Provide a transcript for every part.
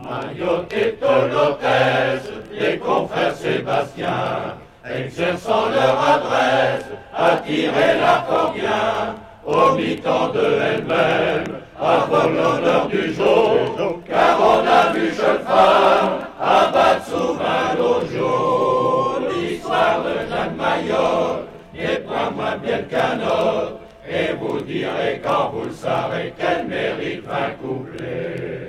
Mayotte et Tolotès, les confrères Sébastien, exerçant leur adresse, attirer l'accordion, au mi-temps de elle-même, avant l'honneur du jour, car on a vu jeune femme abattre souvent l'eau jaune. L'histoire de Jeanne Mayotte n'est pas moins belle qu'un autre, et vous direz quand vous le saurez qu'elle mérite un couplet.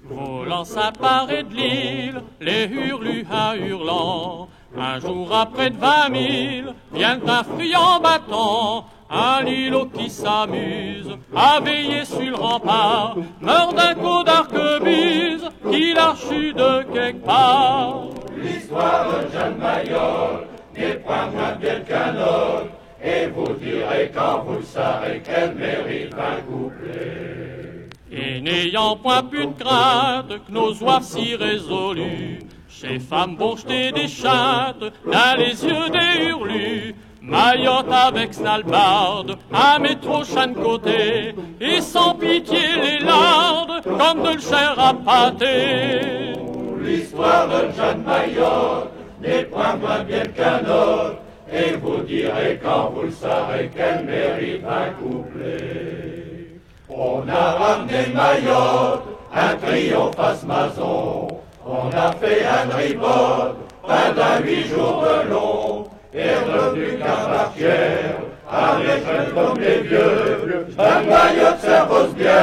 Volant s'apparaît de l'île, les hurluins hurlant, un jour après de 20 000, vient un friand battant, un îlot qui s'amuse à veiller sur le rempart, meurt d'un coup d'arquebuse qui l'archut de quelque part. L'histoire de Jeanne Mayotte n'est pas moins belle qu'un autre, et vous direz quand vous le saurez qu'elle mérite un couplet. Et n'ayant point plus de crainte que nos oies si résolues, chez femmes vont jeter des chattes dans les yeux des hurlus. Mayotte avec snalbarde, un métro chaque côté, et sans pitié les lardes, comme de le chair à pâté. L'histoire de Jeanne Mayotte n'est point moins belle qu'un autre, et vous direz quand vous le saurez qu'elle mérite un couplet. On a ramené Mayotte, un triomphe à ce maçon, on a fait un ribot, pendant 8 jours de long, et revenu qu'un barquière, avec jeunes comme les vieux, Jeanne Mayotte s'impose bien.